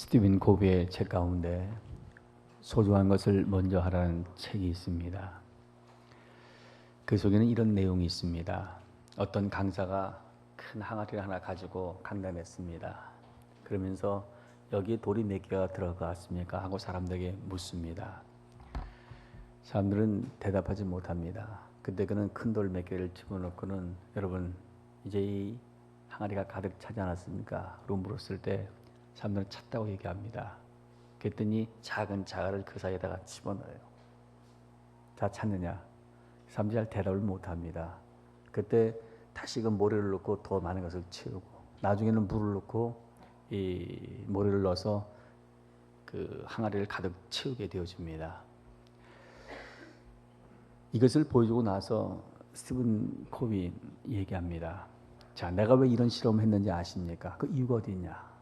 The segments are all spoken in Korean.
스티븐 코비의 책 가운데 소중한 것을 먼저 하라는 책이 있습니다. 그 속에는 이런 내용이 있습니다. 어떤 강사가 큰 항아리를 하나 가지고 강단했습니다. 그러면서 여기에 돌이 몇 개가 들어갔습니까? 하고 사람들에게 묻습니다. 사람들은 대답하지 못합니다. 그때 그는 큰 돌 몇 개를 집어넣고는 여러분 이제 이 항아리가 가득 차지 않았습니까? 라고 물었을 때 사람들은 찼다고 얘기합니다. 그랬더니 작은 자갈을 그 사이에다가 집어넣어요. 다 찼느냐? 사람들이 잘 대답을 못합니다. 그때 다시 그 모래를 넣고 더 많은 것을 채우고 나중에는 물을 넣고 이 모래를 넣어서 그 항아리를 가득 채우게 되어집니다. 이것을 보여주고 나서 스티븐 코비 얘기합니다. 자, 내가 왜 이런 실험을 했는지 아십니까? 그 이유가 어디 있냐?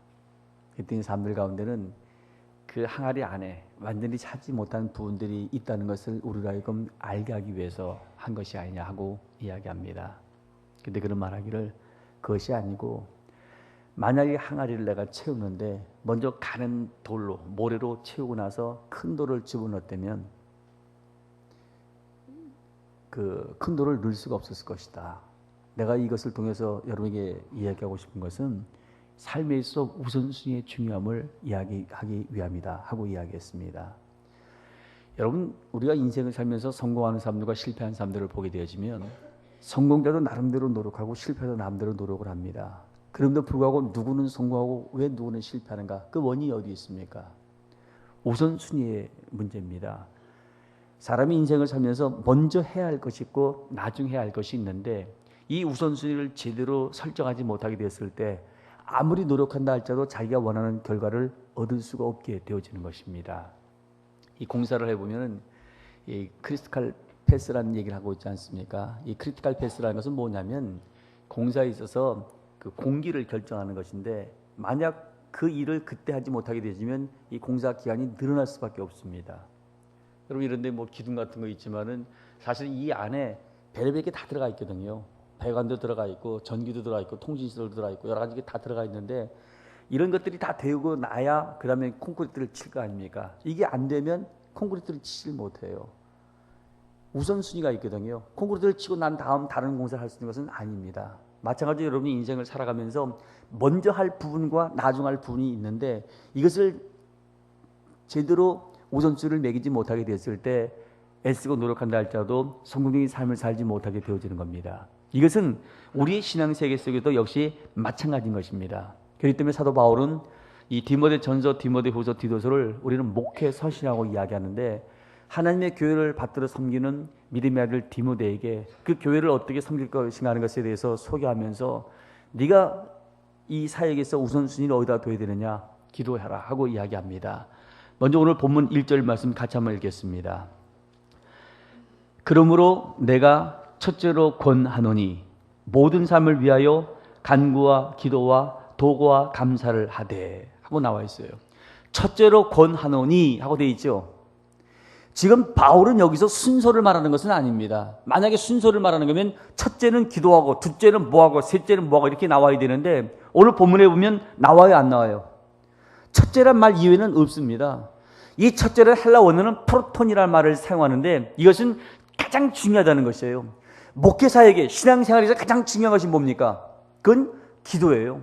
그랬더니 사람들 가운데는 그 항아리 안에 완전히 찾지 못한 부분들이 있다는 것을 우리가 하여금 알게 하기 위해서 한 것이 아니냐 하고 이야기합니다. 근데 그런 말하기를 그것이 아니고 만약에 항아리를 내가 채우는데 먼저 가는 돌로 모래로 채우고 나서 큰 돌을 집어넣었다면 그 큰 돌을 넣을 수가 없었을 것이다. 내가 이것을 통해서 여러분에게 이야기하고 싶은 것은 삶에 있어 우선순위의 중요함을 이야기하기 위함이다 하고 이야기했습니다. 여러분, 우리가 인생을 살면서 성공하는 사람들과 실패하는 사람들을 보게 되어지면 성공자도 나름대로 노력하고 실패자도 나름대로 노력을 합니다. 그럼에도 불구하고 누구는 성공하고 왜 누구는 실패하는가? 그 원인이 어디 있습니까? 우선순위의 문제입니다. 사람이 인생을 살면서 먼저 해야 할 것이 있고 나중에 해야 할 것이 있는데 이 우선순위를 제대로 설정하지 못하게 됐을 때 아무리 노력한다 할지라도 자기가 원하는 결과를 얻을 수가 없게 되어지는 것입니다. 이 공사를 해보면 이 크리티컬 패스라는 얘기를 하고 있지 않습니까? 이 크리티컬 패스라는 것은 뭐냐면 공사에 있어서 그 공기를 결정하는 것인데 만약 그 일을 그때 하지 못하게 되면 이 공사 기간이 늘어날 수밖에 없습니다. 여러분 이런데 뭐 기둥 같은 거 있지만은 사실 이 안에 별의별 게 다 들어가 있거든요. 배관도 들어가 있고 전기도 들어가 있고 통신시설도 들어가 있고 여러 가지 게 다 들어가 있는데 이런 것들이 다 되고 나야 그 다음에 콘크리트를 칠 거 아닙니까? 이게 안 되면 콘크리트를 치질 못해요. 우선순위가 있거든요. 콘크리트를 치고 난 다음 다른 공사를 할 수 있는 것은 아닙니다. 마찬가지로 여러분이 인생을 살아가면서 먼저 할 부분과 나중 할 부분이 있는데 이것을 제대로 우선순위를 매기지 못하게 됐을 때 애쓰고 노력한다 할지라도 성공적인 삶을 살지 못하게 되어지는 겁니다. 이것은 우리의 신앙 세계 속에도 역시 마찬가지인 것입니다. 그렇기 때문에 사도 바울은 이 디모데 전서, 디모데 후서, 디도서를 우리는 목회 서신이라고 이야기하는데 하나님의 교회를 받들어 섬기는 믿음의 아들 디모데에게 그 교회를 어떻게 섬길 것인가 하는 것에 대해서 소개하면서 네가 이 사역에서 우선순위를 어디다 둬야 되느냐? 기도해라 하고 이야기합니다. 먼저 오늘 본문 1절 말씀 같이 한번 읽겠습니다. 그러므로 내가 첫째로 권하노니 모든 삶을 위하여 간구와 기도와 도구와 감사를 하되 하고 나와 있어요. 첫째로 권하노니 하고 되어 있죠. 지금 바울은 여기서 순서를 말하는 것은 아닙니다. 만약에 순서를 말하는 거면 첫째는 기도하고 둘째는 뭐하고 셋째는 뭐하고 이렇게 나와야 되는데 오늘 본문에 보면 나와요 안 나와요? 첫째란 말 이외에는 없습니다. 이 첫째를 헬라 원어는 프로톤이라는 말을 사용하는데 이것은 가장 중요하다는 것이에요. 목회사에게 신앙생활에서 가장 중요한 것이 뭡니까? 그건 기도예요.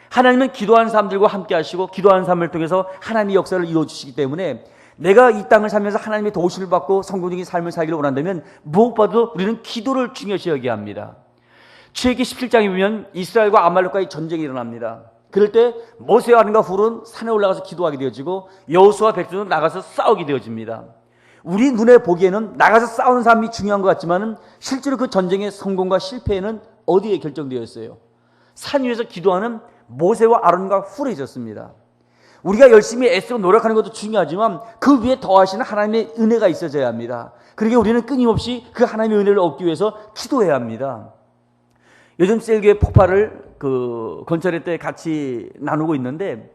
하나님은 기도하는 사람들과 함께 하시고 기도하는 사람을 통해서 하나님의 역사를 이루어주시기 때문에 내가 이 땅을 살면서 하나님의 도우심을 받고 성공적인 삶을 살기를 원한다면 무엇보다도 우리는 기도를 중요시 여겨야 합니다. 출애굽기 17장에 보면 이스라엘과 아말렉과의 전쟁이 일어납니다. 그럴 때 모세와 아론과 훌은 산에 올라가서 기도하게 되어지고 여호수아와 백성은 나가서 싸우게 되어집니다. 우리 눈에 보기에는 나가서 싸우는 사람이 중요한 것 같지만 실제로 그 전쟁의 성공과 실패는 어디에 결정되어 있어요? 산 위에서 기도하는 모세와 아론과 훌에 있었습니다. 우리가 열심히 애쓰고 노력하는 것도 중요하지만 그 위에 더하시는 하나님의 은혜가 있어져야 합니다. 그러기에 우리는 끊임없이 그 하나님의 은혜를 얻기 위해서 기도해야 합니다. 요즘 셀교회 폭발을 그 건설회 때 같이 나누고 있는데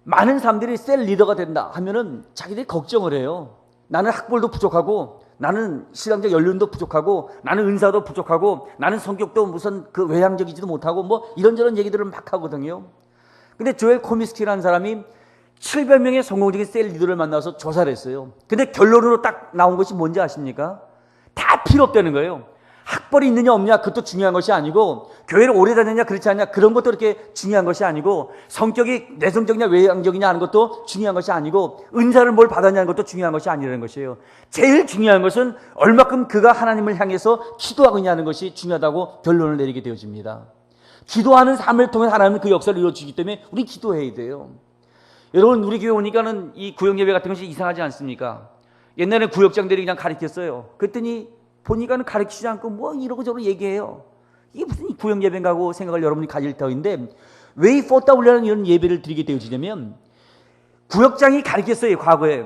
많은 사람들이 셀 리더가 된다 하면은 자기들이 걱정을 해요. 나는 학벌도 부족하고 나는 신앙적 연륜도 부족하고 나는 은사도 부족하고 나는 성격도 무슨 그 외향적이지도 못하고 뭐 이런저런 얘기들을 막 하거든요. 근데 조엘 코미스키라는 사람이 700명의 성공적인 셀 리더를 만나서 조사를 했어요. 근데 결론으로 딱 나온 것이 뭔지 아십니까? 다 필요 없다는 거예요. 학벌이 있느냐 없느냐 그것도 중요한 것이 아니고, 교회를 오래 다녔냐 그렇지 않냐 그런 것도 그렇게 중요한 것이 아니고, 성격이 내성적이냐 외향적이냐 하는 것도 중요한 것이 아니고, 은사를 뭘 받았냐는 것도 중요한 것이 아니라는 것이에요. 제일 중요한 것은 얼마큼 그가 하나님을 향해서 기도하고 있냐는 것이 중요하다고 결론을 내리게 되어집니다. 기도하는 삶을 통해 하나님은 그 역사를 이루어주기 때문에 우리 기도해야 돼요. 여러분, 우리 교회 오니까는 이 구역 예배 같은 것이 이상하지 않습니까? 옛날에 구역장들이 그냥 가르쳤어요. 그랬더니 보니까는 가르치지 않고 뭐 이러고 저러고 얘기해요. 이게 무슨 구역 예배인가 하고 생각을 여러분이 가질 터인데, 왜 이 4W라는 이런 예배를 드리게 되어지냐면, 구역장이 가르쳤어요. 과거에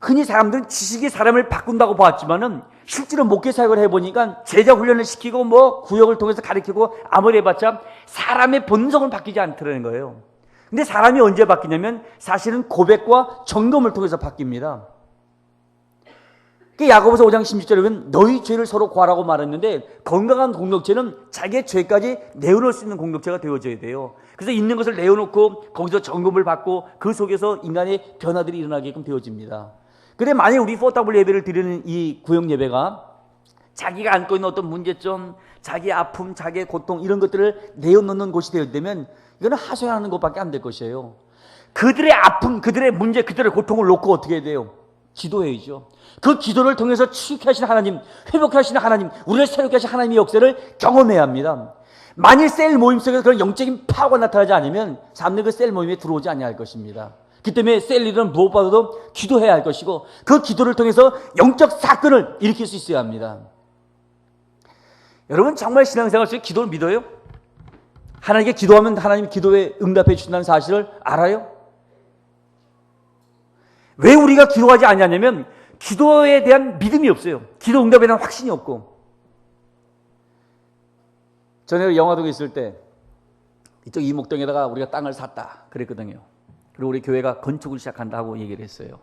흔히 사람들은 지식이 사람을 바꾼다고 보았지만은 실제로 목회 사역을 해보니까 제자 훈련을 시키고 뭐 구역을 통해서 가르치고 아무리 해봤자 사람의 본성은 바뀌지 않더라는 거예요. 근데 사람이 언제 바뀌냐면 사실은 고백과 점검을 통해서 바뀝니다. 야고보서 5장 16절에 보면 너희 죄를 서로 고하라고 말했는데, 건강한 공동체는 자기의 죄까지 내어놓을 수 있는 공동체가 되어져야 돼요. 그래서 있는 것을 내어놓고 거기서 점검을 받고 그 속에서 인간의 변화들이 일어나게끔 되어집니다. 그래, 만약 우리 4W 예배를 드리는 이 구역 예배가 자기가 안고 있는 어떤 문제점, 자기의 아픔, 자기의 고통 이런 것들을 내어놓는 곳이 되었다면 이거는 하소연하는 것밖에 안 될 것이에요. 그들의 아픔, 그들의 문제, 그들의 고통을 놓고 어떻게 해야 돼요? 기도해야죠. 그 기도를 통해서 치유케 하시는 하나님, 회복케 하시는 하나님, 우리를 새롭게 하시는 하나님의 역사를 경험해야 합니다. 만일 셀 모임 속에서 그런 영적인 파워가 나타나지 않으면 사람들이 그 셀 모임에 들어오지 않을 것입니다. 그 때문에 셀 리더는 무엇보다도 기도해야 할 것이고, 그 기도를 통해서 영적 사건을 일으킬 수 있어야 합니다. 여러분, 정말 신앙생활 속에 기도를 믿어요? 하나님께 기도하면 하나님 기도에 응답해 주신다는 사실을 알아요? 왜 우리가 기도하지 않냐면 기도에 대한 믿음이 없어요. 기도 응답에 대한 확신이 없고. 전에 영화동에 있을 때 이쪽 이목동에다가 우리가 땅을 샀다 그랬거든요. 그리고 우리 교회가 건축을 시작한다 하고 얘기를 했어요.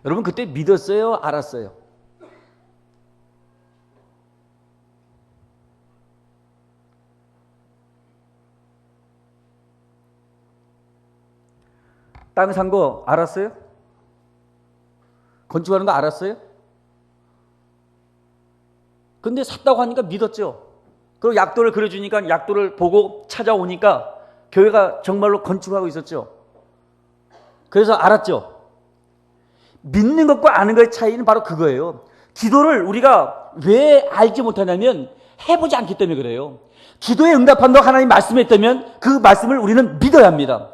여러분, 그때 믿었어요? 알았어요? 땅 산 거 알았어요? 건축하는 거 알았어요? 근데 샀다고 하니까 믿었죠. 그리고 약도를 그려주니까 약도를 보고 찾아오니까 교회가 정말로 건축하고 있었죠. 그래서 알았죠. 믿는 것과 아는 것의 차이는 바로 그거예요. 기도를 우리가 왜 알지 못하냐면 해보지 않기 때문에 그래요. 기도에 응답한다고 하나님 말씀했다면 그 말씀을 우리는 믿어야 합니다.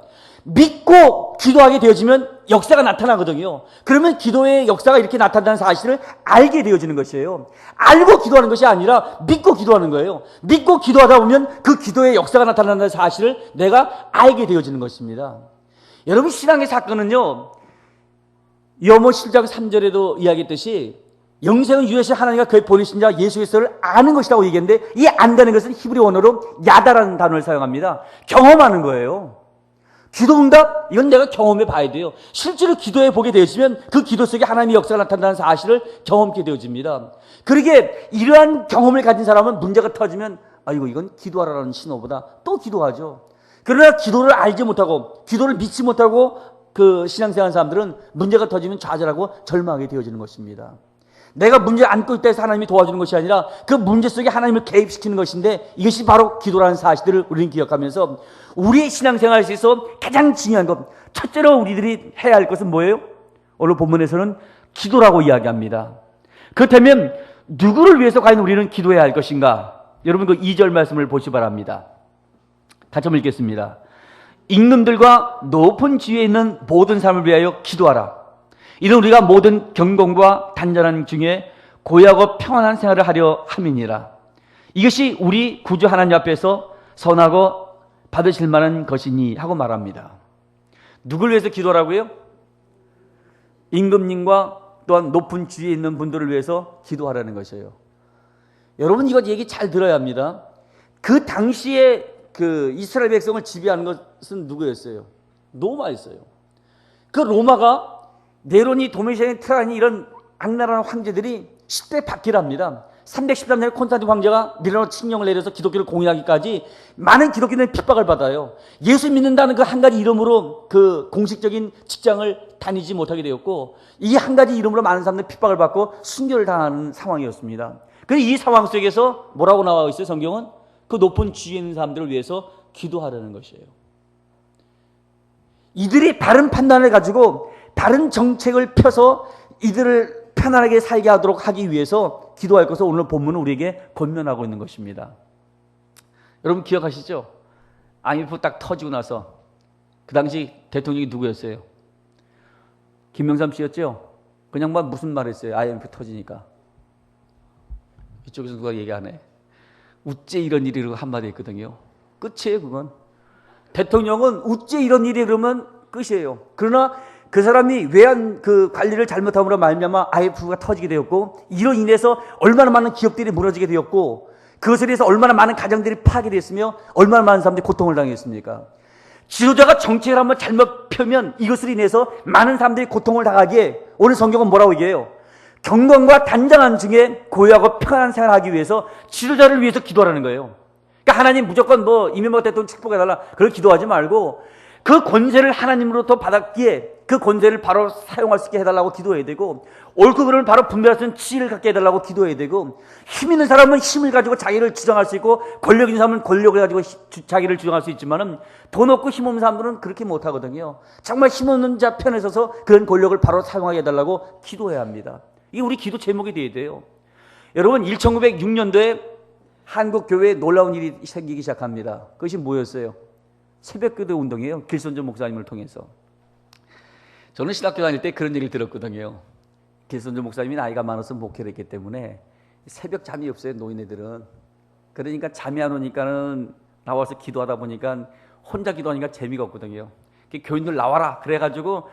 믿고 기도하게 되어지면 역사가 나타나거든요. 그러면 기도의 역사가 이렇게 나타난다는 사실을 알게 되어지는 것이에요. 알고 기도하는 것이 아니라 믿고 기도하는 거예요. 믿고 기도하다 보면 그 기도의 역사가 나타난다는 사실을 내가 알게 되어지는 것입니다. 여러분, 신앙의 사건은요, 여모 7장 3절에도 이야기했듯이 영생은 유하신 하나님과 그의 보내신 자 예수 그리스도를 아는 것이라고 얘기했는데, 이 안다는 것은 히브리 원어로 야다라는 단어를 사용합니다. 경험하는 거예요. 기도 응답? 이건 내가 경험해 봐야 돼요. 실제로 기도해 보게 되어지면 그 기도 속에 하나님의 역사가 나타난다는 사실을 경험하게 되어집니다. 그러게 이러한 경험을 가진 사람은 문제가 터지면 아이고, 이건 기도하라는 신호보다 또 기도하죠. 그러나 기도를 알지 못하고 기도를 믿지 못하고 그 신앙생활하는 사람들은 문제가 터지면 좌절하고 절망하게 되어지는 것입니다. 내가 문제를 안고 있다 해서 하나님이 도와주는 것이 아니라 그 문제 속에 하나님을 개입시키는 것인데, 이것이 바로 기도라는 사실들을 우리는 기억하면서 우리의 신앙생활에 있어서 가장 중요한 것, 첫째로 우리들이 해야 할 것은 뭐예요? 오늘 본문에서는 기도라고 이야기합니다. 그렇다면 누구를 위해서 과연 우리는 기도해야 할 것인가? 여러분, 그 2절 말씀을 보시 바랍니다. 다시 한번 읽겠습니다. 임금들과 높은 지위에 있는 모든 사람을 위하여 기도하라. 이는 우리가 모든 경건과 단전한 중에 고요하고 평안한 생활을 하려 함이니라. 이것이 우리 구주 하나님 앞에서 선하고 받으실 만한 것이니 하고 말합니다. 누굴 위해서 기도하라고요? 임금님과 또한 높은 지위에 있는 분들을 위해서 기도하라는 것이에요. 여러분, 이거 얘기 잘 들어야 합니다. 그 당시에 그 이스라엘 백성을 지배하는 것은 누구였어요? 로마였어요. 그 로마가 네로니, 도미시아니, 트라니 이런 악랄한 황제들이 10대 박해랍니다. 313년에 콘스탄틴 황제가 밀라노 칙령을 내려서 기독교를 공인하기까지 많은 기독교인들이 핍박을 받아요. 예수 믿는다는 그 한 가지 이름으로 그 공식적인 직장을 다니지 못하게 되었고, 이 한 가지 이름으로 많은 사람들이 핍박을 받고 순교를 당하는 상황이었습니다. 그래서 이 상황 속에서 뭐라고 나와 있어요? 성경은 그 높은 지위에 있는 사람들을 위해서 기도하라는 것이에요. 이들이 바른 판단을 가지고 바른 정책을 펴서 이들을 편안하게 살게 하도록 하기 위해서 기도할 것을 오늘 본문은 우리에게 권면하고 있는 것입니다. 여러분 기억하시죠? IMF 딱 터지고 나서 그 당시 대통령이 누구였어요? 김영삼 씨였죠? 그냥 막 무슨 말 했어요? IMF 터지니까. 이쪽에서 누가 얘기 안 해? 어째 이런 일이 그러고 한마디 했거든요. 끝이에요, 그건. 대통령은 어째 이런 일이 그러면 끝이에요. 그러나 그 사람이 외환 그 관리를 잘못함으로 말미암아 IMF가 터지게 되었고, 이로 인해서 얼마나 많은 기업들이 무너지게 되었고, 그것에 대해서 얼마나 많은 가정들이 파괴됐으며 얼마나 많은 사람들이 고통을 당했습니까? 지도자가 정책을 한번 잘못 펴면 이것으로 인해서 많은 사람들이 고통을 당하기에 오늘 성경은 뭐라고 얘기해요? 경건과 단정한 중에 고요하고 평안한 생활을 하기 위해서 지도자를 위해서 기도하라는 거예요. 그러니까 하나님 무조건 뭐 이명박 대통령 축복해달라 그걸 기도하지 말고, 그 권세를 하나님으로부터 받았기에 그 권세를 바로 사용할 수 있게 해달라고 기도해야 되고, 옳고 그름을 바로 분별할 수 있는 지혜를 갖게 해달라고 기도해야 되고, 힘 있는 사람은 힘을 가지고 자기를 주장할 수 있고, 권력 있는 사람은 권력을 가지고 자기를 주장할 수 있지만은, 돈 없고 힘 없는 사람들은 그렇게 못하거든요. 정말 힘 없는 자 편에 서서 그런 권력을 바로 사용하게 해달라고 기도해야 합니다. 이게 우리 기도 제목이 돼야 돼요. 여러분 1906년도에 한국 교회에 놀라운 일이 생기기 시작합니다. 그것이 뭐였어요? 새벽기도 운동이에요. 길손전 목사님을 통해서. 저는 신학교 다닐 때 그런 얘기를 들었거든요. 길손전 목사님이 나이가 많아서 목회를 했기 때문에 새벽 잠이 없어요, 노인네들은. 그러니까 잠이 안 오니까는 나와서 기도하다 보니까 혼자 기도하니까 재미가 없거든요. 교인들 나와라 그래가지고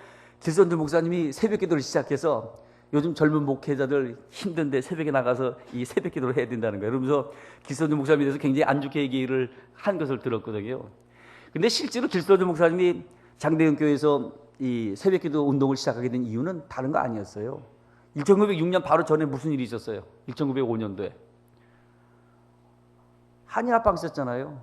길손전 목사님이 새벽기도를 시작해서 요즘 젊은 목회자들 힘든데 새벽에 나가서 이 새벽기도를 해야 된다는 거예요. 그러면서 길손전 목사님에 대해서 굉장히 안 좋게 얘기를 한 것을 들었거든요. 근데 실제로 길손전 목사님이 장대현 교회에서 이 새벽기도 운동을 시작하게 된 이유는 다른 거 아니었어요. 1906년 바로 전에 무슨 일이 있었어요? 1905년도에 한일합방 있었잖아요.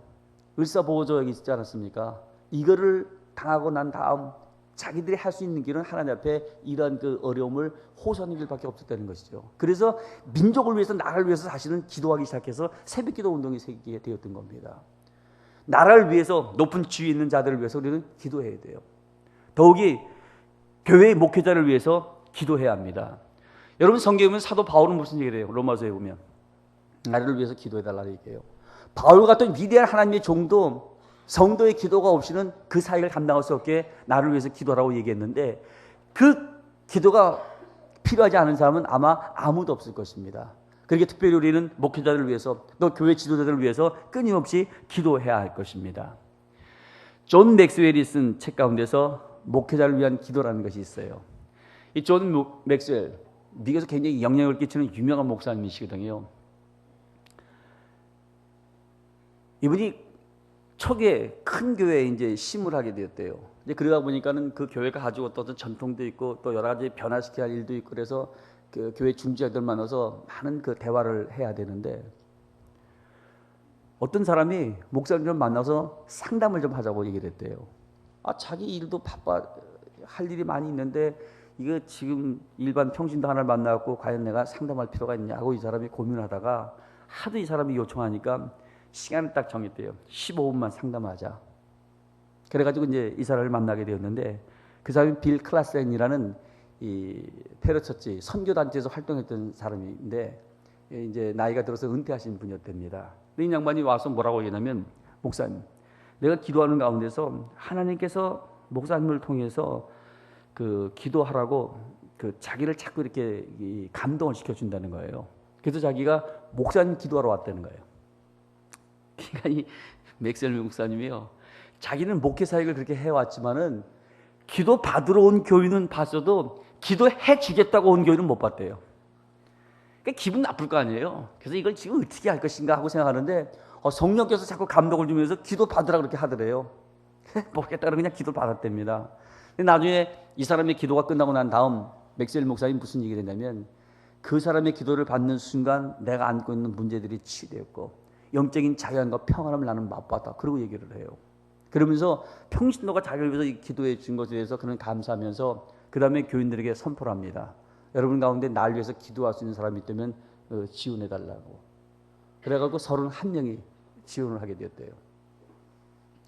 을사보호조약이 있지 않았습니까? 이거를 당하고 난 다음 자기들이 할 수 있는 길은 하나님 앞에 이러한 그 어려움을 호소하는 길밖에 없었다는 것이죠. 그래서 민족을 위해서, 나라를 위해서 사실은 기도하기 시작해서 새벽기도 운동이 생기게 되었던 겁니다. 나라를 위해서, 높은 지위에 있는 자들을 위해서 우리는 기도해야 돼요. 더욱이 교회의 목회자를 위해서 기도해야 합니다. 여러분 성경에 보면 사도 바울은 무슨 얘기를 해요? 로마서에 보면 나를 위해서 기도해달라고 얘기해요. 바울 같은 위대한 하나님의 종도 성도의 기도가 없이는 그 사역을 감당할 수 없게 나를 위해서 기도하라고 얘기했는데, 그 기도가 필요하지 않은 사람은 아마 아무도 없을 것입니다. 그렇게 특별히 우리는 목회자들을 위해서, 또 교회 지도자들을 위해서 끊임없이 기도해야 할 것입니다. 존 맥스웰이 쓴 책 가운데서 목회자를 위한 기도라는 것이 있어요. 이 존 맥스웰, 미국에서 굉장히 영향을 끼치는 유명한 목사님이시거든요. 이분이 초기에 큰 교회에 이제 심을 하게 되었대요. 이제 그러다 보니까는 그 교회가 가지고 어떤 전통도 있고 또 여러 가지 변화시켜야 할 일도 있고, 그래서 그 교회 중직자들 만나서 많은 그 대화를 해야 되는데, 어떤 사람이 목사님 좀 만나서 상담을 좀 하자고 얘기를 했대요. 자기 일도 바빠 할 일이 많이 있는데 이거 지금 일반 평신도 하나를 만나갖고 과연 내가 상담할 필요가 있냐고 이 사람이 고민하다가 하도 이 사람이 요청하니까 시간을 딱 정했대요. 15분만 상담하자. 그래가지고 이제 이 사람을 만나게 되었는데, 그 사람이 빌 클라센이라는 이 페러처치 선교단체에서 활동했던 사람인데, 이제 나이가 들어서 은퇴하신 분이었답니다. 이 양반이 와서 뭐라고 얘기하냐면, 목사님, 내가 기도하는 가운데서 하나님께서 목사님을 통해서 그 기도하라고 그 자기를 자꾸 이렇게 감동을 시켜준다는 거예요. 그래서 자기가 목사님 기도하러 왔다는 거예요. 그러니까 이 맥셀 목사님이요, 자기는 목회 사역을 그렇게 해왔지만은 기도 받으러 온 교인은 봤어도 기도해 주겠다고 온 교인은 못 봤대요. 그러니까 기분 나쁠 거 아니에요. 그래서 이걸 지금 어떻게 할 것인가 하고 생각하는데, 성령께서 자꾸 감동을 주면서 기도 받으라 그렇게 하더래요. 먹겠다 그러고 그냥 기도 받았답니다. 근데 나중에 이 사람의 기도가 끝나고 난 다음 맥셀 목사님 무슨 얘기를 했냐면, 그 사람의 기도를 받는 순간 내가 안고 있는 문제들이 치유되었고 영적인 자유함과 평안함을 나는 맛봤다. 그러고 얘기를 해요. 그러면서 평신도가 자기를 위해서 기도해 준 것에 대해서 그는 감사하면서 그 다음에 교인들에게 선포를 합니다. 여러분 가운데 날 위해서 기도할 수 있는 사람이 있다면 지원해 달라고. 그래가지고 31명이 지원을 하게 되었대요.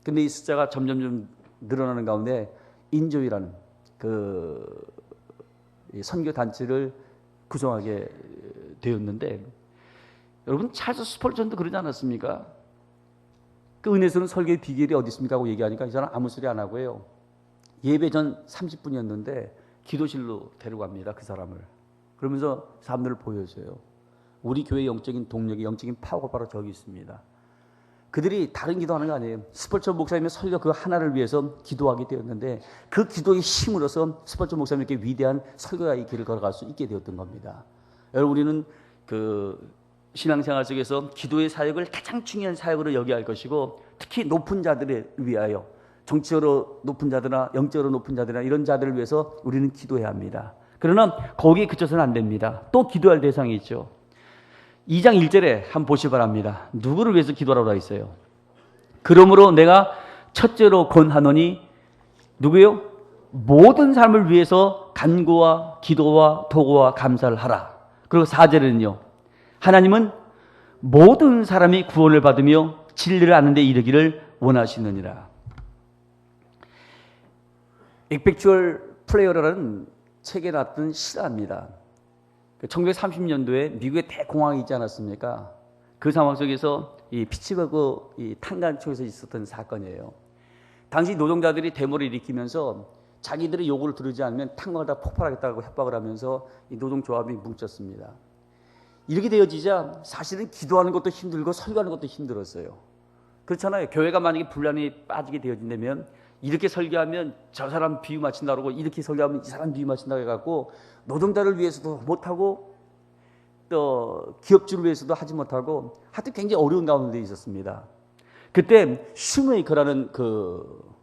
근데 이 숫자가 점점 늘어나는 가운데 인조이라는 그 선교 단체를 구성하게 되었는데, 여러분 찰스 스펄전도 그러지 않았습니까? 그 은혜스러운 설교의 비결이 어디 있습니까? 하고 얘기하니까 이 사람 아무 소리 안 하고 해요. 예배 전 30분이었는데 기도실로 데려갑니다. 그 사람을. 그러면서 사람들을 보여줘요. 우리 교회의 영적인 동력이, 영적인 파워가 바로 저기 있습니다. 그들이 다른 기도하는 거 아니에요. 스펄전 목사님의 설교 그 하나를 위해서 기도하게 되었는데 그 기도의 힘으로서 스펄전 목사님께 위대한 설교의 길을 걸어갈 수 있게 되었던 겁니다. 여러분, 우리는 그 신앙생활 속에서 기도의 사역을 가장 중요한 사역으로 여겨야 할 것이고, 특히 높은 자들을 위하여, 정치적으로 높은 자들이나 영적으로 높은 자들이나 이런 자들을 위해서 우리는 기도해야 합니다. 그러나 거기에 그쳐서는 안 됩니다. 또 기도할 대상이 있죠. 2장 1절에 한번 보시기 바랍니다. 누구를 위해서 기도하라고 있어요? 그러므로 내가 첫째로 권하노니 누구요? 모든 사람을 위해서 간구와 기도와 도구와 감사를 하라. 그리고 4절에는요, 하나님은 모든 사람이 구원을 받으며 진리를 아는 데 이르기를 원하시느니라. Effectual Prayer라는 책에 나왔던 실화입니다. 1930년도에 미국의 대공황이 있지 않았습니까? 그 상황 속에서 이 피츠버그 이 탄광초에서 있었던 사건이에요. 당시 노동자들이 데모를 일으키면서 자기들의 요구를 들으지 않으면 탄광을 다 폭발하겠다고 협박을 하면서 이 노동조합이 뭉쳤습니다. 이렇게 되어지자 사실은 기도하는 것도 힘들고 설교하는 것도 힘들었어요. 그렇잖아요. 교회가 만약에 분란이 빠지게 되어진다면 이렇게 설교하면 저 사람 비유 맞춘다고 그러고 이렇게 설교하면 이 사람 비유 맞춘다고 해갖고 노동자를 위해서도 못하고 또 기업주를 위해서도 하지 못하고 하여튼 굉장히 어려운 가운데 있었습니다. 그때 슈메이커라는 그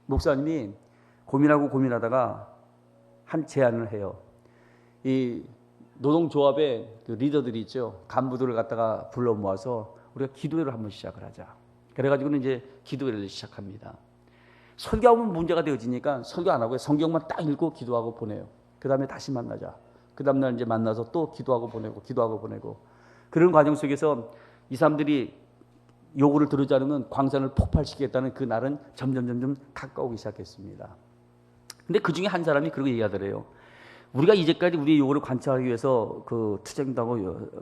목사님이 고민하다가 한 제안을 해요. 이 노동조합의 그 리더들이 있죠. 간부들을 갖다가 불러 모아서 우리가 기도회를 한번 시작을 하자. 그래가지고는 이제 기도회를 시작합니다. 설교하면 문제가 되어지니까 설교 안 하고 성경만 딱 읽고 기도하고 보내요. 그 다음에 다시 만나자. 그 다음날 이제 만나서 또 기도하고 보내고. 그런 과정 속에서 이 사람들이 요구를 들으지 않으면 광산을 폭발시키겠다는 그 날은 점점 가까우기 시작했습니다. 근데 그 중에 한 사람이 그렇게 얘기하더래요. 우리가 이제까지 우리의 요구를 관찰하기 위해서 그 투쟁도 하고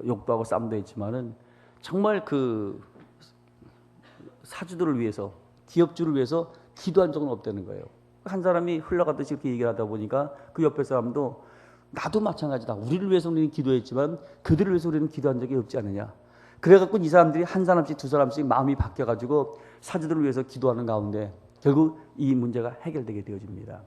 욕도 하고 싸움도 했지만은 정말 그 사주들을 위해서, 기업주를 위해서 기도한 적은 없다는 거예요. 한 사람이 흘러가듯이 이렇게 얘기를 하다 보니까 그 옆에 사람도 나도 마찬가지다. 우리를 위해서 우리는 기도했지만 그들을 위해서 우리는 기도한 적이 없지 않느냐. 그래갖고 이 사람들이 한 사람씩 두 사람씩 마음이 바뀌어가지고 사주들을 위해서 기도하는 가운데 결국 이 문제가 해결되게 되어집니다.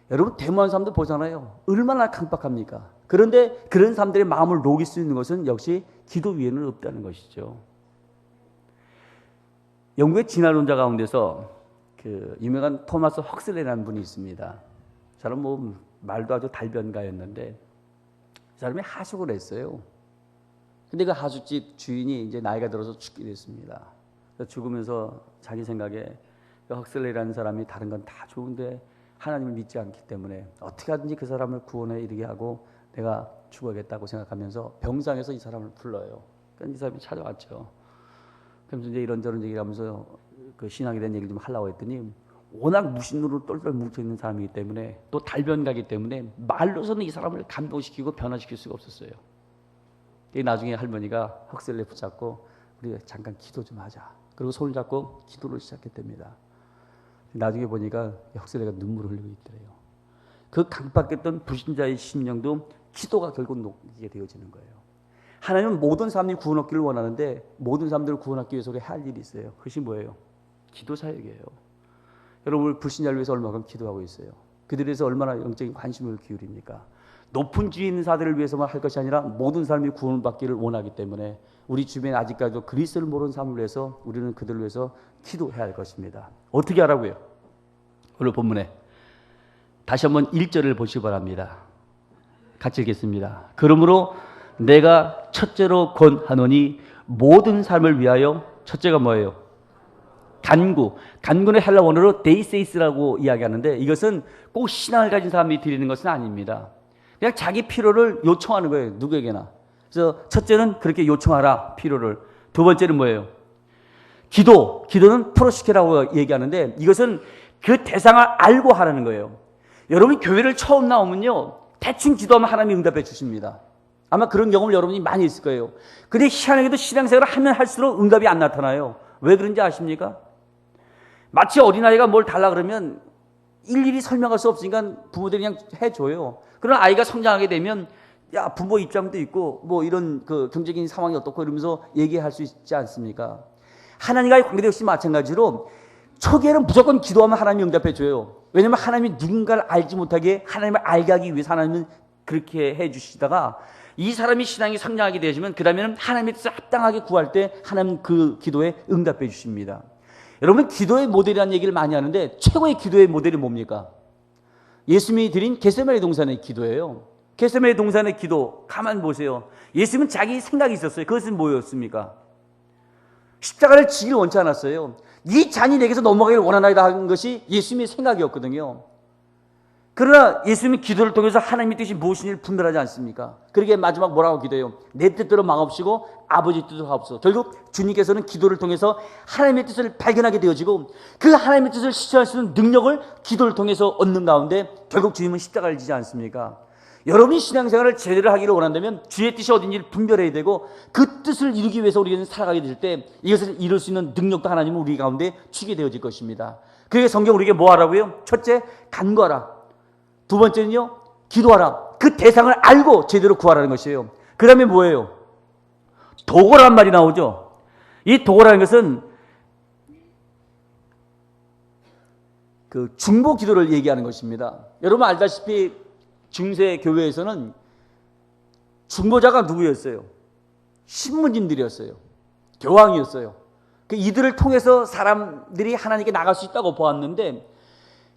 여러분, 데모한 사람들 보잖아요. 얼마나 강박합니까? 그런데 그런 사람들의 마음을 녹일 수 있는 것은 역시 기도 위에는 없다는 것이죠. 영국의 진화론자 가운데서 그 유명한 토마스 헉슬레라는 분이 있습니다. 저는 뭐 말도 아주 달변가였는데 이 사람이 하숙을 했어요. 근데 그 하숙집 주인이 이제 나이가 들어서 죽게 됐습니다. 죽으면서 자기 생각에 그 헉슬레라는 사람이 다른 건 다 좋은데 하나님을 믿지 않기 때문에 어떻게 하든지 그 사람을 구원해 이르게 하고 내가 죽어야겠다고 생각하면서 병상에서 이 사람을 불러요. 그러니까 이 사람이 찾아왔죠. 그러면서 이제 이런저런 얘기를 하면서 그 신앙에 대한 얘기를 좀 하려고 했더니 워낙 무신으로 똘똘 뭉쳐있는 사람이기 때문에 또 달변가기 때문에 말로서는 이 사람을 감동시키고 변화시킬 수가 없었어요. 나중에 할머니가 헉슬레 붙잡고 우리 잠깐 기도 좀 하자. 그리고 손을 잡고 기도를 시작했답니다. 나중에 보니까 헉슬레가 눈물을 흘리고 있더래요. 그 강박했던 불신자의 심령도 기도가 결국 녹이게 되어지는 거예요. 하나님은 모든 사람이 구원 얻기를 원하는데 모든 사람들을 구원하기 위해서 해야 할 일이 있어요. 그것이 뭐예요? 기도 사역이에요. 여러분, 불신자를 위해서 얼마큼 기도하고 있어요? 그들에 대해서 얼마나 영적인 관심을 기울입니까? 높은 지위 있는 자들을 위해서만 할 것이 아니라 모든 사람이 구원을 받기를 원하기 때문에 우리 주변에 아직까지도 그리스도를 모르는 사람을 위해서 우리는 그들을 위해서 기도해야 할 것입니다. 어떻게 하라고요? 오늘 본문에 다시 한번 1절을 보시기 바랍니다. 같이 읽겠습니다. 그러므로 내가 첫째로 권하노니 모든 삶을 위하여. 첫째가 뭐예요? 간구. 간구는 헬라 원어로 데이세이스라고 이야기하는데 이것은 꼭 신앙을 가진 사람이 드리는 것은 아닙니다. 그냥 자기 필요를 요청하는 거예요. 누구에게나. 그래서 첫째는 그렇게 요청하라, 필요를. 두 번째는 뭐예요? 기도. 기도는 프로시케라고 얘기하는데 이것은 그 대상을 알고 하라는 거예요. 여러분 교회를 처음 나오면요, 대충 기도하면 하나님이 응답해 주십니다. 아마 그런 경험을 여러분이 많이 있을 거예요. 근데 희한하게도 신앙생활을 하면 할수록 응답이 안 나타나요. 왜 그런지 아십니까? 마치 어린아이가 뭘 달라 그러면 일일이 설명할 수 없으니까 부모들이 그냥 해줘요. 그러나 아이가 성장하게 되면 야, 부모 입장도 있고 뭐 이런 그 경제적인 상황이 어떻고 이러면서 얘기할 수 있지 않습니까? 하나님과의 관계도 역시 마찬가지로 초기에는 무조건 기도하면 하나님이 응답해 줘요. 왜냐하면 하나님이 누군가를 알지 못하게 하나님을 알게 하기 위해서 하나님은 그렇게 해 주시다가 이 사람이 신앙이 성장하게 되시면 그 다음에는 하나님의 뜻을 합당하게 구할 때 하나님 그 기도에 응답해 주십니다. 여러분 기도의 모델이라는 얘기를 많이 하는데 최고의 기도의 모델이 뭡니까? 예수님이 드린 겟세마네 동산의 기도예요. 겟세마네 동산의 기도 가만 보세요. 예수님은 자기 생각이 있었어요. 그것은 뭐였습니까? 십자가를 지길 원치 않았어요. 이 잔이 내게서 넘어가기를 원하나이다 하는 것이 예수님의 생각이었거든요. 그러나 예수님은 기도를 통해서 하나님의 뜻이 무엇인지를 분별하지 않습니까? 그러게 마지막 뭐라고 기도해요? 내 뜻대로 마옵시고 아버지 뜻대로 하옵소서. 결국 주님께서는 기도를 통해서 하나님의 뜻을 발견하게 되어지고 그 하나님의 뜻을 실천할 수 있는 능력을 기도를 통해서 얻는 가운데 결국 주님은 십자가를 지지 않습니까? 여러분이 신앙생활을 제대로 하기를 원한다면 주의 뜻이 어딘지를 분별해야 되고 그 뜻을 이루기 위해서 우리는 살아가게 될 때 이것을 이룰 수 있는 능력도 하나님은 우리 가운데 주게 되어질 것입니다. 그게 성경 우리에게 뭐 하라고요? 첫째, 간구하라. 두 번째는요, 기도하라. 그 대상을 알고 제대로 구하라는 것이에요. 그 다음에 뭐예요? 도고라는 말이 나오죠. 이 도고라는 것은 그 중보 기도를 얘기하는 것입니다. 여러분 알다시피 중세 교회에서는 중보자가 누구였어요? 신문진들이었어요. 교황이었어요. 이들을 통해서 사람들이 하나님께 나갈 수 있다고 보았는데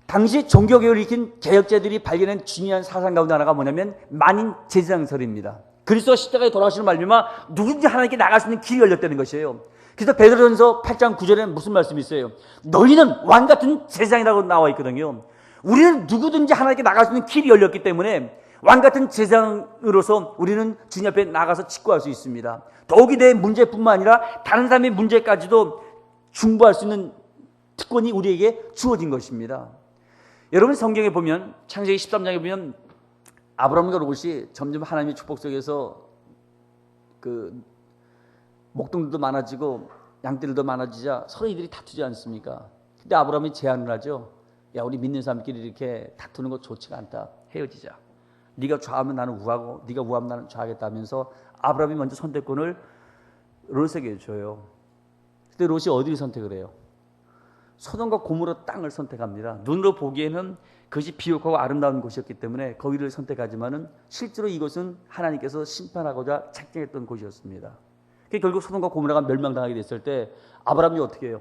당시 종교개혁을 일으킨 개혁자들이 발견한 중요한 사상 가운데 하나가 뭐냐면 만인 제사장설입니다. 그리스도 십자가에 돌아가시는 말미암아 누구든지 하나님께 나갈 수 있는 길이 열렸다는 것이에요. 그래서 베드로전서 8장 9절에는 무슨 말씀이 있어요? 너희는 왕같은 제사장이라고 나와 있거든요. 우리는 누구든지 하나님께 나갈 수 있는 길이 열렸기 때문에 왕같은 제사장으로서 우리는 주님 앞에 나가서 직구할 수 있습니다. 더욱이 내 문제뿐만 아니라 다른 사람의 문제까지도 중보할 수 있는 특권이 우리에게 주어진 것입니다. 여러분 성경에 보면 창세기 13장에 보면 아브라함과 롯이 점점 하나님의 축복 속에서 그 목동들도 많아지고 양떼들도 많아지자 서로 이들이 다투지 않습니까? 근데 아브라함이 제안을 하죠. 야, 우리 믿는 사람끼리 이렇게 다투는 거 좋지가 않다. 헤어지자. 네가 좌하면 나는 우하고 네가 우하면 나는 좌하겠다 하면서 아브라함이 먼저 선택권을 롯에게 줘요. 근데 롯이 어디를 선택을 해요? 소돔과 고모라 땅을 선택합니다. 눈으로 보기에는 그것이 비옥하고 아름다운 곳이었기 때문에 거기를 선택하지만은 실제로 이곳은 하나님께서 심판하고자 작정했던 곳이었습니다. 결국 소돔과 고모라가 멸망당하게 됐을 때 아브라함이 어떻게 해요?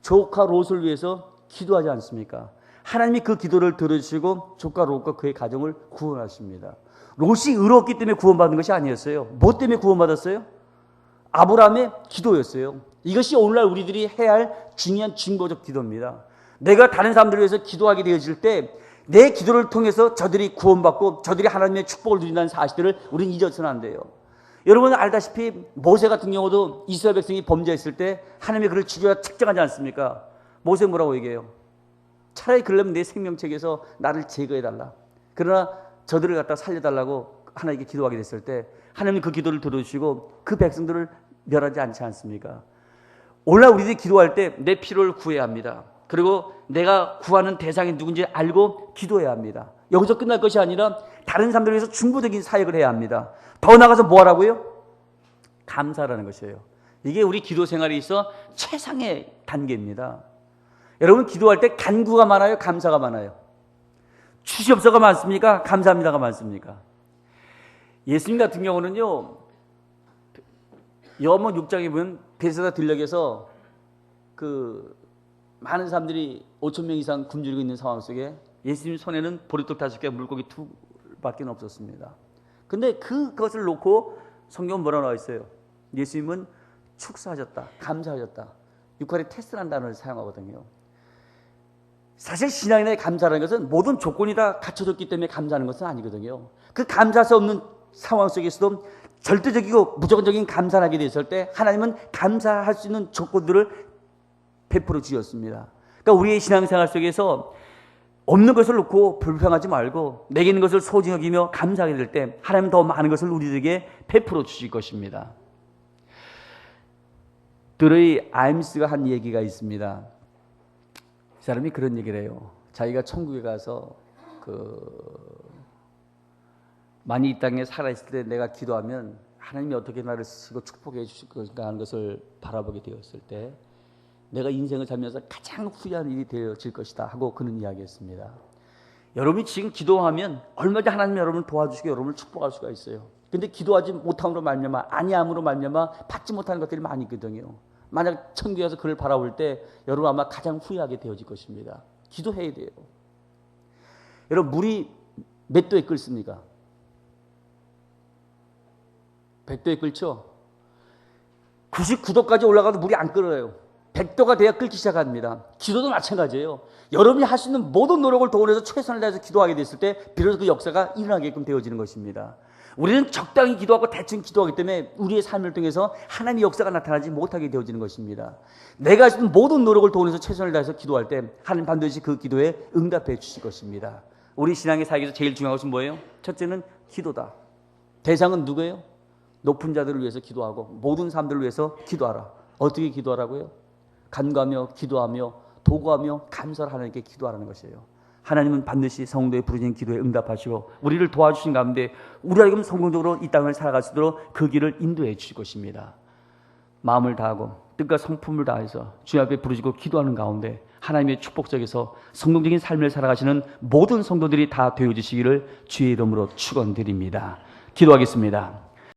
조카 롯을 위해서 기도하지 않습니까? 하나님이 그 기도를 들으시고 조카 롯과 그의 가정을 구원하십니다. 롯이 의로웠기 때문에 구원받은 것이 아니었어요. 뭐 때문에 구원받았어요? 아브라함의 기도였어요. 이것이 오늘날 우리들이 해야 할 중요한 중보적 기도입니다. 내가 다른 사람들을 위해서 기도하게 되어질 때 내 기도를 통해서 저들이 구원받고 저들이 하나님의 축복을 누린다는 사실을 우리는 잊어서는 안 돼요. 여러분 알다시피 모세 같은 경우도 이스라엘 백성이 범죄했을 때 하나님이 그를 죽여야 책정하지 않습니까? 모세 뭐라고 얘기해요? 차라리 그러려면 내 생명책에서 나를 제거해달라. 그러나 저들을 갖다 살려달라고 하나님께 기도하게 됐을 때 하나님이 그 기도를 들어주시고 그 백성들을 멸하지 않지 않습니까? 오늘날 우리들이 기도할 때 내 필요를 구해야 합니다. 그리고 내가 구하는 대상이 누군지 알고 기도해야 합니다. 여기서 끝날 것이 아니라 다른 사람들을 위해서 중보적인 사역을 해야 합니다. 더 나아가서 뭐 하라고요? 감사라는 것이에요. 이게 우리 기도 생활에 있어 최상의 단계입니다. 여러분 기도할 때 간구가 많아요? 감사가 많아요? 주시옵소서가 많습니까? 감사합니다가 많습니까? 예수님 같은 경우는요, 요한복음 6장에 보면 베세다 들녘에서 그 많은 사람들이 5,000명 이상 굶주리고 있는 상황 속에 예수님 손에는 보리떡 5개, 물고기 2 축복밖에 없었습니다. 근데 그것을 놓고 성경은 뭐라고 나와 있어요? 예수님은 축사하셨다, 감사하셨다. 6할에 테스트라는 단어를 사용하거든요. 사실 신앙인의 감사라는 것은 모든 조건이 다 갖춰졌기 때문에 감사하는 것은 아니거든요. 그 감사할 수 없는 상황 속에서도 절대적이고 무조건적인 감사를 하게 되었을 때 하나님은 감사할 수 있는 조건들을 베풀어 주셨습니다. 그러니까 우리의 신앙생활 속에서 없는 것을 놓고 불평하지 말고 내게 있는 것을 소중히 여기며 감사하게 될 때 하나님은 더 많은 것을 우리에게 베풀어 주실 것입니다. 드레이 아임스가 한 얘기가 있습니다. 이 사람이 그런 얘기를 해요. 자기가 천국에 가서 많이 이 땅에 살아있을 때 내가 기도하면 하나님이 어떻게 나를 쓰시고 축복해 주실 것인가 하는 것을 바라보게 되었을 때 내가 인생을 살면서 가장 후회하는 일이 되어질 것이다 하고 그는 이야기했습니다. 여러분이 지금 기도하면 얼마든지 하나님이 여러분을 도와주시고 여러분을 축복할 수가 있어요. 근데 기도하지 못함으로 말미암아 아니함으로 말미암아 받지 못하는 것들이 많이 있거든요. 만약 천국에 가서 그를 바라볼 때 여러분 아마 가장 후회하게 되어질 것입니다. 기도해야 돼요. 여러분 물이 몇 도에 끓습니까? 100도에 끓죠? 99도까지 올라가도 물이 안 끓어요. 100도가 돼야 끓기 시작합니다. 기도도 마찬가지예요. 여러분이 할 수 있는 모든 노력을 동원해서 최선을 다해서 기도하게 됐을 때 비로소 그 역사가 일어나게끔 되어지는 것입니다. 우리는 적당히 기도하고 대충 기도하기 때문에 우리의 삶을 통해서 하나님의 역사가 나타나지 못하게 되어지는 것입니다. 내가 할 수 있는 모든 노력을 동원해서 최선을 다해서 기도할 때 하나님 반드시 그 기도에 응답해 주실 것입니다. 우리 신앙의 사역에서 제일 중요한 것은 뭐예요? 첫째는 기도다. 대상은 누구예요? 높은 자들을 위해서 기도하고 모든 사람들을 위해서 기도하라. 어떻게 기도하라고요? 간구하며 기도하며 도구하며 감사를 하나님께 기도하라는 것이에요. 하나님은 반드시 성도의 부르짖는 기도에 응답하시고 우리를 도와주신 가운데 우리가 성공적으로 이 땅을 살아갈 수 있도록 그 길을 인도해 주실 것입니다. 마음을 다하고 뜻과 성품을 다해서 주님 앞에 부르짖고 기도하는 가운데 하나님의 축복 속에서 성공적인 삶을 살아가시는 모든 성도들이 다 되어주시기를 주의 이름으로 축원드립니다. 기도하겠습니다.